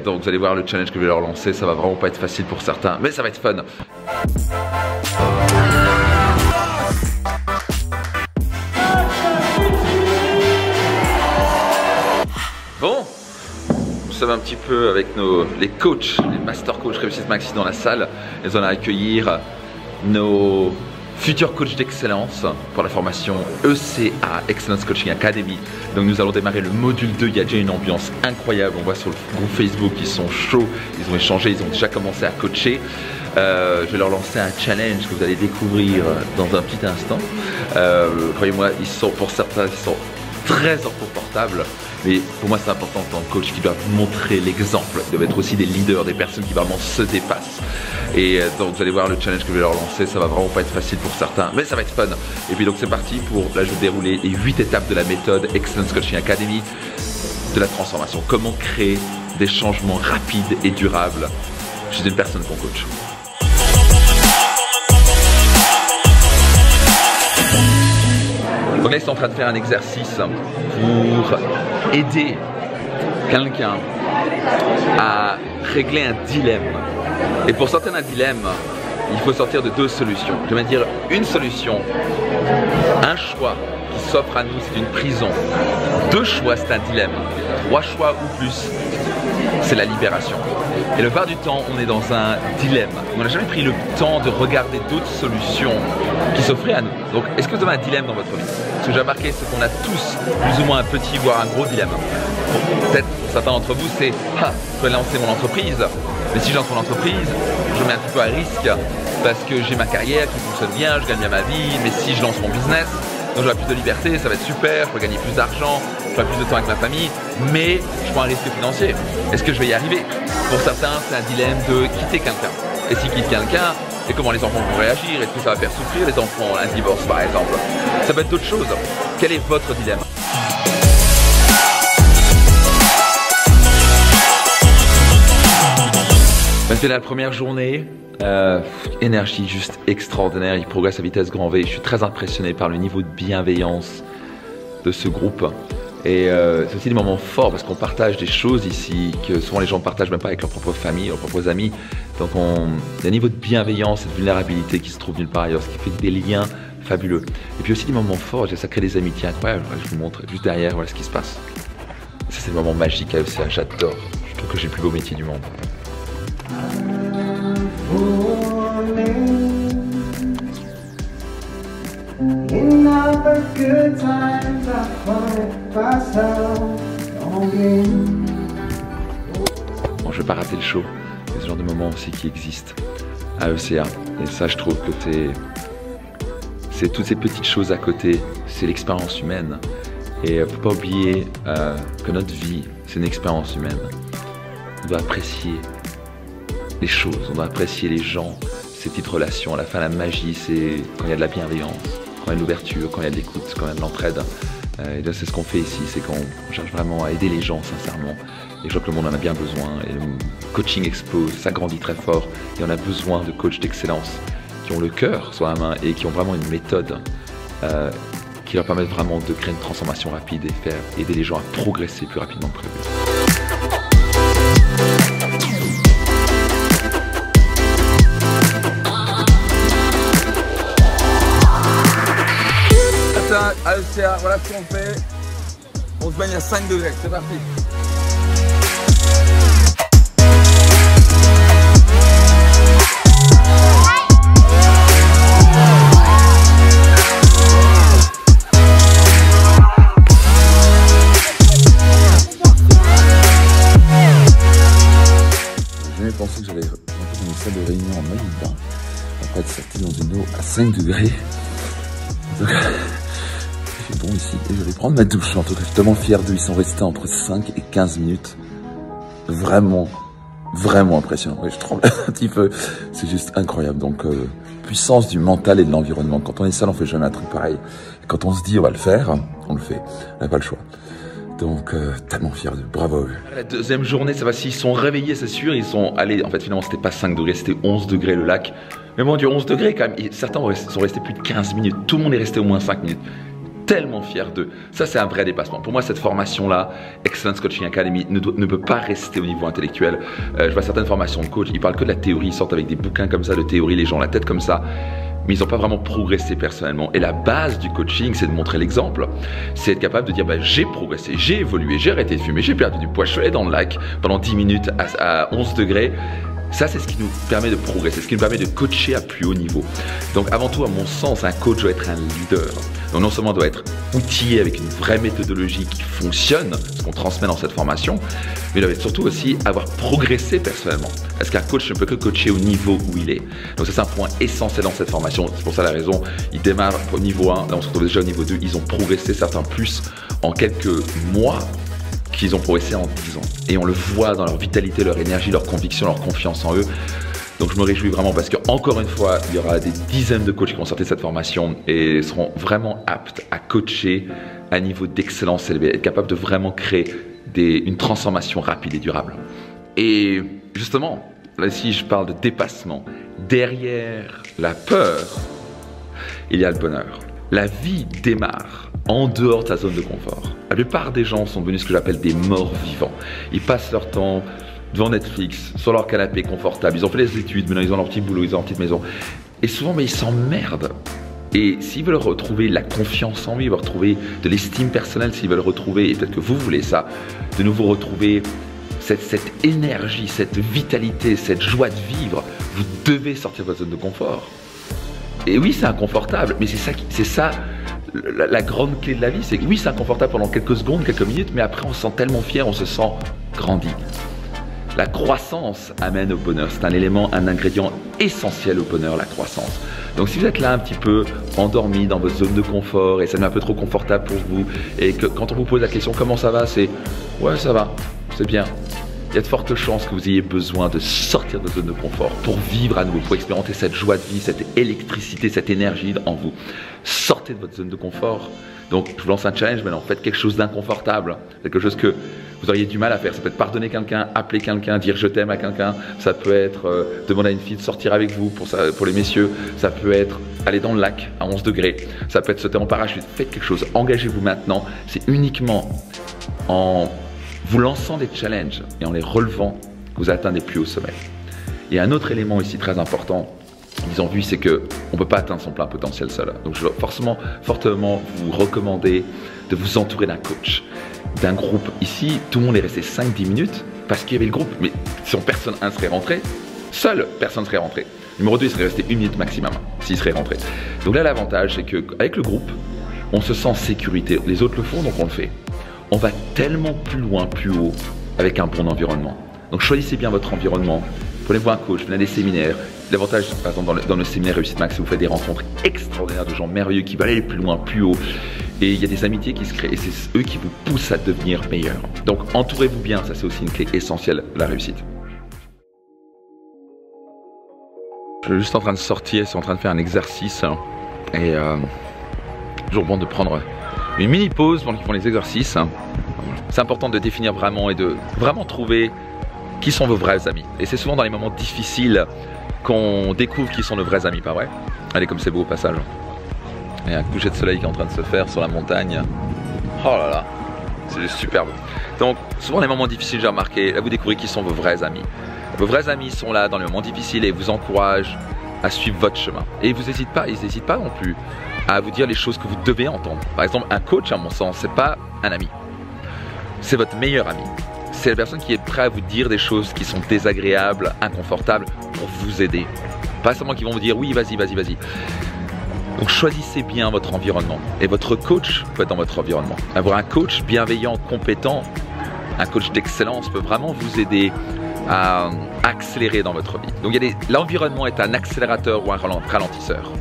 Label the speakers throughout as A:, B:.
A: Donc vous allez voir le challenge que je vais leur lancer, ça va vraiment pas être facile pour certains, mais ça va être fun. Bon, nous sommes un petit peu avec les coachs, les master coachs Réussite Maxi dans la salle. Ils vont accueillir nos futurs coachs d'excellence pour la formation ECA, Excellence Coaching Academy. Donc nous allons démarrer le module 2, il y a déjà une ambiance incroyable, on voit sur le groupe Facebook, ils sont chauds, ils ont échangé, ils ont déjà commencé à coacher. Je vais leur lancer un challenge que vous allez découvrir dans un petit instant. Croyez-moi, pour certains, ils sont très inconfortables, mais pour moi c'est important en tant que coach qui doivent montrer l'exemple, ils doivent être aussi des leaders, des personnes qui vraiment se dépassent. Et donc vous allez voir le challenge que je vais leur lancer, ça va vraiment pas être facile pour certains, mais ça va être fun. Et puis donc c'est parti pour, là je vais dérouler les 8 étapes de la méthode Excellence Coaching Academy de la transformation. Comment créer des changements rapides et durables chez une personne qu'on coach. Donc là ils sont en train de faire un exercice pour aider quelqu'un à régler un dilemme. Et pour sortir d'un dilemme, il faut sortir de 2 solutions. Je vais dire une solution, un choix qui s'offre à nous, c'est une prison. 2 choix, c'est un dilemme. 3 choix ou plus, c'est la libération. Et le plupart du temps, on est dans un dilemme. On n'a jamais pris le temps de regarder d'autres solutions qui s'offraient à nous. Donc, est-ce que vous avez un dilemme dans votre vie? Ce que j'ai remarqué, c'est qu'on a tous plus ou moins un petit, voire un gros dilemme. Bon, peut-être pour certains d'entre vous, c'est « Ah, je vais lancer mon entreprise, mais si je lance mon entreprise, je mets un petit peu à risque parce que j'ai ma carrière qui fonctionne bien, je gagne bien ma vie, mais si je lance mon business, donc j'aurai plus de liberté, ça va être super, je vais gagner plus d'argent, j'aurai plus de temps avec ma famille, mais je prends un risque financier. Est-ce que je vais y arriver? Pour certains, c'est un dilemme de quitter quelqu'un. Et s'ils quittent quelqu'un, et comment les enfants vont réagir? Est-ce que ça va faire souffrir les enfants, un divorce par exemple? Ça peut être d'autres choses. Quel est votre dilemme? Maintenant la première journée, énergie juste extraordinaire, il progresse à vitesse grand V. Je suis très impressionné par le niveau de bienveillance de ce groupe. Et c'est aussi des moments forts parce qu'on partage des choses ici que souvent les gens ne partagent même pas avec leur propre famille, leurs propres amis. Donc il y a un niveau de bienveillance et de vulnérabilité qui se trouve nulle part ailleurs, ce qui fait des liens fabuleux. Et puis aussi des moments forts, ça crée des amitiés incroyables. Je vous montre juste derrière, voilà ce qui se passe. Ça c'est le moment magique à ECA, j'adore. Je trouve que j'ai le plus beau métier du monde. Bon, je vais pas rater le show. C'est ce genre de moment aussi qui existe à ECA. Et ça, je trouve que c'est toutes ces petites choses à côté. C'est l'expérience humaine. Et faut pas oublier que notre vie, c'est une expérience humaine. On doit apprécier les choses, on doit apprécier les gens, ces petites relations. À la fin, la magie, c'est quand il y a de la bienveillance, quand il y a de l'ouverture, quand il y a de l'écoute, quand il y a de l'entraide. Et là, c'est ce qu'on fait ici, c'est qu'on cherche vraiment à aider les gens sincèrement. Et je vois que le monde en a bien besoin. Et le coaching explose, ça grandit très fort. Et on a besoin de coachs d'excellence qui ont le cœur sur la main et qui ont vraiment une méthode qui leur permet vraiment de créer une transformation rapide et faire aider les gens à progresser plus rapidement que prévu. À ECA, voilà ce qu'on fait. On se baigne à 5 degrés, c'est parti. J'ai jamais pensé que j'allais rentrer dans une salle de réunion en maillot de bain après être sorti dans une eau à 5 degrés. Donc, c'est bon ici et je vais prendre ma douche. En tout cas, je suis tellement fier d'eux. Ils sont restés entre 5 et 15 minutes. Vraiment, vraiment impressionnant. Oui, je tremble un petit peu. C'est juste incroyable. Donc, puissance du mental et de l'environnement. Quand on est seul, on fait jamais un truc pareil. Et quand on se dit on va le faire, on le fait. On n'a pas le choix. Donc, tellement fier d'eux. Bravo à eux. La deuxième journée, ça va. S'ils sont réveillés, c'est sûr. Ils sont allés. En fait, finalement, c'était pas 5 degrés, c'était 11 degrés le lac. Mais bon, du 11 degrés quand même. Certains sont restés plus de 15 minutes. Tout le monde est resté au moins 5 minutes. tellement fier d'eux. Ça, c'est un vrai dépassement. Pour moi, cette formation-là, Excellence Coaching Academy, ne peut pas rester au niveau intellectuel. Je vois certaines formations de coach, ils parlent que de la théorie, ils sortent avec des bouquins comme ça de théorie, les gens ont la tête comme ça. Mais ils n'ont pas vraiment progressé personnellement. Et la base du coaching, c'est de montrer l'exemple. C'est être capable de dire, bah, j'ai progressé, j'ai évolué, j'ai arrêté de fumer, j'ai perdu du poids, je suis allé dans le lac pendant 10 minutes à 11 degrés. Ça, c'est ce qui nous permet de progresser, ce qui nous permet de coacher à plus haut niveau. Donc avant tout, à mon sens, un coach doit être un leader. Donc non seulement doit être outillé avec une vraie méthodologie qui fonctionne, ce qu'on transmet dans cette formation, mais il doit surtout aussi avoir progressé personnellement. Parce qu'un coach ne peut que coacher au niveau où il est. Donc ça, c'est un point essentiel dans cette formation. C'est pour ça la raison, ils démarrent au niveau 1, là on se retrouve déjà au niveau 2, ils ont progressé, certains plus en quelques mois, qu'ils ont progressé en 10 ans. Et on le voit dans leur vitalité, leur énergie, leur conviction, leur confiance en eux. Donc je me réjouis vraiment parce qu'encore une fois, il y aura des dizaines de coachs qui vont sortir de cette formation et seront vraiment aptes à coacher à un niveau d'excellence élevé, être capable de vraiment créer une transformation rapide et durable. Et justement, là ici je parle de dépassement. Derrière la peur, il y a le bonheur. La vie démarre en dehors de sa zone de confort. La plupart des gens sont devenus ce que j'appelle des morts vivants. Ils passent leur temps devant Netflix, sur leur canapé confortable. Ils ont fait des études, maintenant ils ont leur petit boulot, ils ont leur petite maison. Et souvent, mais ils s'emmerdent. Et s'ils veulent retrouver la confiance en eux, ils veulent retrouver de l'estime personnelle, s'ils veulent retrouver, et peut-être que vous voulez ça, de nouveau retrouver cette énergie, cette vitalité, cette joie de vivre, vous devez sortir de votre zone de confort. Et oui, c'est inconfortable, mais c'est ça la grande clé de la vie, c'est que oui, c'est inconfortable pendant quelques secondes, quelques minutes, mais après on se sent tellement fier, on se sent grandi. La croissance amène au bonheur, c'est un élément, un ingrédient essentiel au bonheur, la croissance. Donc si vous êtes là un petit peu endormi dans votre zone de confort et ça devient un peu trop confortable pour vous, et que quand on vous pose la question comment ça va, c'est ouais ça va, c'est bien. Il y a de fortes chances que vous ayez besoin de sortir de votre zone de confort pour vivre à nouveau, pour expérimenter cette joie de vie, cette électricité, cette énergie en vous. Sortez de votre zone de confort. Donc je vous lance un challenge maintenant, faites quelque chose d'inconfortable, quelque chose que vous auriez du mal à faire. Ça peut être pardonner quelqu'un, appeler quelqu'un, dire je t'aime à quelqu'un. Ça peut être demander à une fille de sortir avec vous pour les messieurs. Ça peut être aller dans le lac à 11 degrés. Ça peut être sauter en parachute. Faites quelque chose, engagez-vous maintenant. C'est uniquement en vous lançant des challenges et en les relevant que vous atteindrez plus haut sommet. Et un autre élément ici très important, ils ont vu, c'est qu'on ne peut pas atteindre son plein potentiel seul. Donc je veux fortement vous recommander de vous entourer d'un coach, d'un groupe. Ici, tout le monde est resté 5-10 minutes parce qu'il y avait le groupe. Mais si personne 1 serait rentré, seule personne serait rentrée. Numéro 2, il serait resté 1 minute maximum s'il serait rentré. Donc là, l'avantage, c'est qu'avec le groupe, on se sent en sécurité. Les autres le font, donc on le fait. On va tellement plus loin, plus haut, avec un bon environnement. Donc choisissez bien votre environnement. Prenez-vous un coach, venez à des séminaires. L'avantage, par exemple, dans le séminaire Réussite Max, vous faites des rencontres extraordinaires de gens merveilleux qui veulent aller plus loin, plus haut. Et il y a des amitiés qui se créent et c'est eux qui vous poussent à devenir meilleur. Donc entourez-vous bien, ça c'est aussi une clé essentielle de la réussite. Je suis juste en train de sortir, je suis en train de faire un exercice. Et toujours bon de prendre une mini pause pendant qu'ils font les exercices. C'est important de définir vraiment et de vraiment trouver qui sont vos vrais amis. Et c'est souvent dans les moments difficiles qu'on découvre qui sont nos vrais amis, pas vrai? Allez, comme c'est beau au passage. Il y a un coucher de soleil qui est en train de se faire sur la montagne. Oh là là, c'est juste superbe. Donc, souvent les moments difficiles, j'ai remarqué, là vous découvrez qui sont vos vrais amis. Vos vrais amis sont là dans les moments difficiles et vous encouragent à suivre votre chemin. Et ils n'hésitent pas non plus à vous dire les choses que vous devez entendre. Par exemple, un coach, à mon sens, c'est pas un ami. C'est votre meilleur ami. C'est la personne qui est prête à vous dire des choses qui sont désagréables, inconfortables, pour vous aider. Pas seulement qui vont vous dire oui, vas-y. Donc choisissez bien votre environnement. Et votre coach peut être dans votre environnement. Avoir un coach bienveillant, compétent, un coach d'excellence peut vraiment vous aider à accélérer dans votre vie. Donc l'environnement est un accélérateur ou un ralentisseur.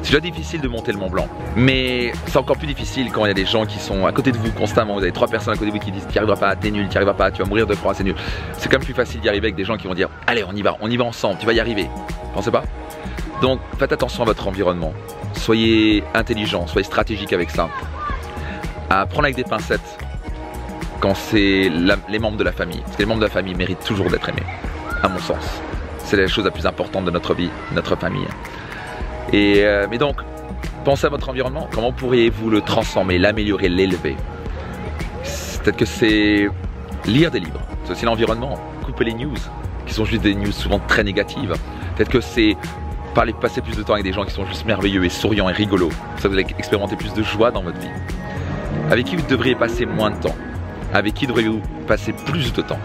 A: C'est déjà difficile de monter le Mont Blanc, mais c'est encore plus difficile quand il y a des gens qui sont à côté de vous constamment. Vous avez 3 personnes à côté de vous qui disent tu n'y arriveras pas, t'es nul, tu n'y arriveras pas, tu vas mourir de froid, c'est nul. C'est quand même plus facile d'y arriver avec des gens qui vont dire allez on y va ensemble, tu vas y arriver. Pensez pas? Donc faites attention à votre environnement. Soyez intelligent, soyez stratégique avec ça. À prendre avec des pincettes quand c'est les membres de la famille. Parce que les membres de la famille méritent toujours d'être aimés, à mon sens. C'est la chose la plus importante de notre vie, notre famille. Mais donc, Pensez à votre environnement. Comment pourriez-vous le transformer, l'améliorer, l'élever? Peut-être que c'est lire des livres. C'est aussi l'environnement. Couper les news, qui sont juste des news souvent très négatives. Peut-être que c'est passer plus de temps avec des gens qui sont juste merveilleux et souriants et rigolos. Ça vous allez expérimenter plus de joie dans votre vie. Avec qui vous devriez passer moins de temps? Avec qui devriez-vous passer plus de temps?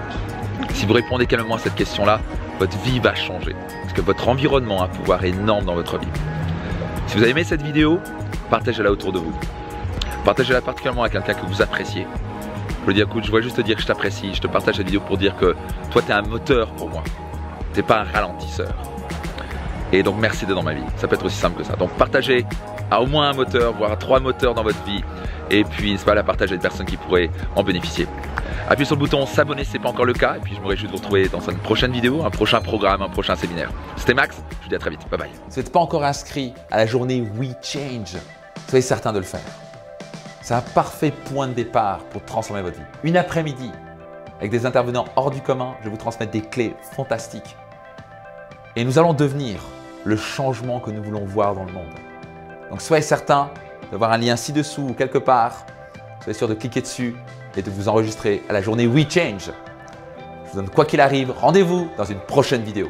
A: Si vous répondez calmement à cette question-là, votre vie va changer. Parce que votre environnement a un pouvoir énorme dans votre vie. Si vous avez aimé cette vidéo, partagez-la autour de vous. Partagez-la particulièrement à quelqu'un que vous appréciez. Je veux dire, écoute, je voudrais juste te dire que je t'apprécie. Je te partage cette vidéo pour dire que toi, tu es un moteur pour moi. Tu n'es pas un ralentisseur. Et donc, merci d'être dans ma vie. Ça peut être aussi simple que ça. Donc, partagez à au moins un moteur, voire à 3 moteurs dans votre vie. Et puis, n'hésitez pas à la partager à des personnes qui pourraient en bénéficier. Appuyez sur le bouton s'abonner si ce n'est pas encore le cas. Et puis, je me réjouis de vous retrouver dans une prochaine vidéo, un prochain programme, un prochain séminaire. C'était Max. Je vous dis à très vite. Bye bye.
B: Si vous n'êtes pas encore inscrit à la journée We Change, soyez certain de le faire. C'est un parfait point de départ pour transformer votre vie. Une après-midi, avec des intervenants hors du commun, je vais vous transmettre des clés fantastiques. Et nous allons devenir le changement que nous voulons voir dans le monde. Donc soyez certain d'avoir un lien ci-dessous ou quelque part. Soyez sûr de cliquer dessus et de vous enregistrer à la journée We Change. Je vous donne quoi qu'il arrive, rendez-vous dans une prochaine vidéo.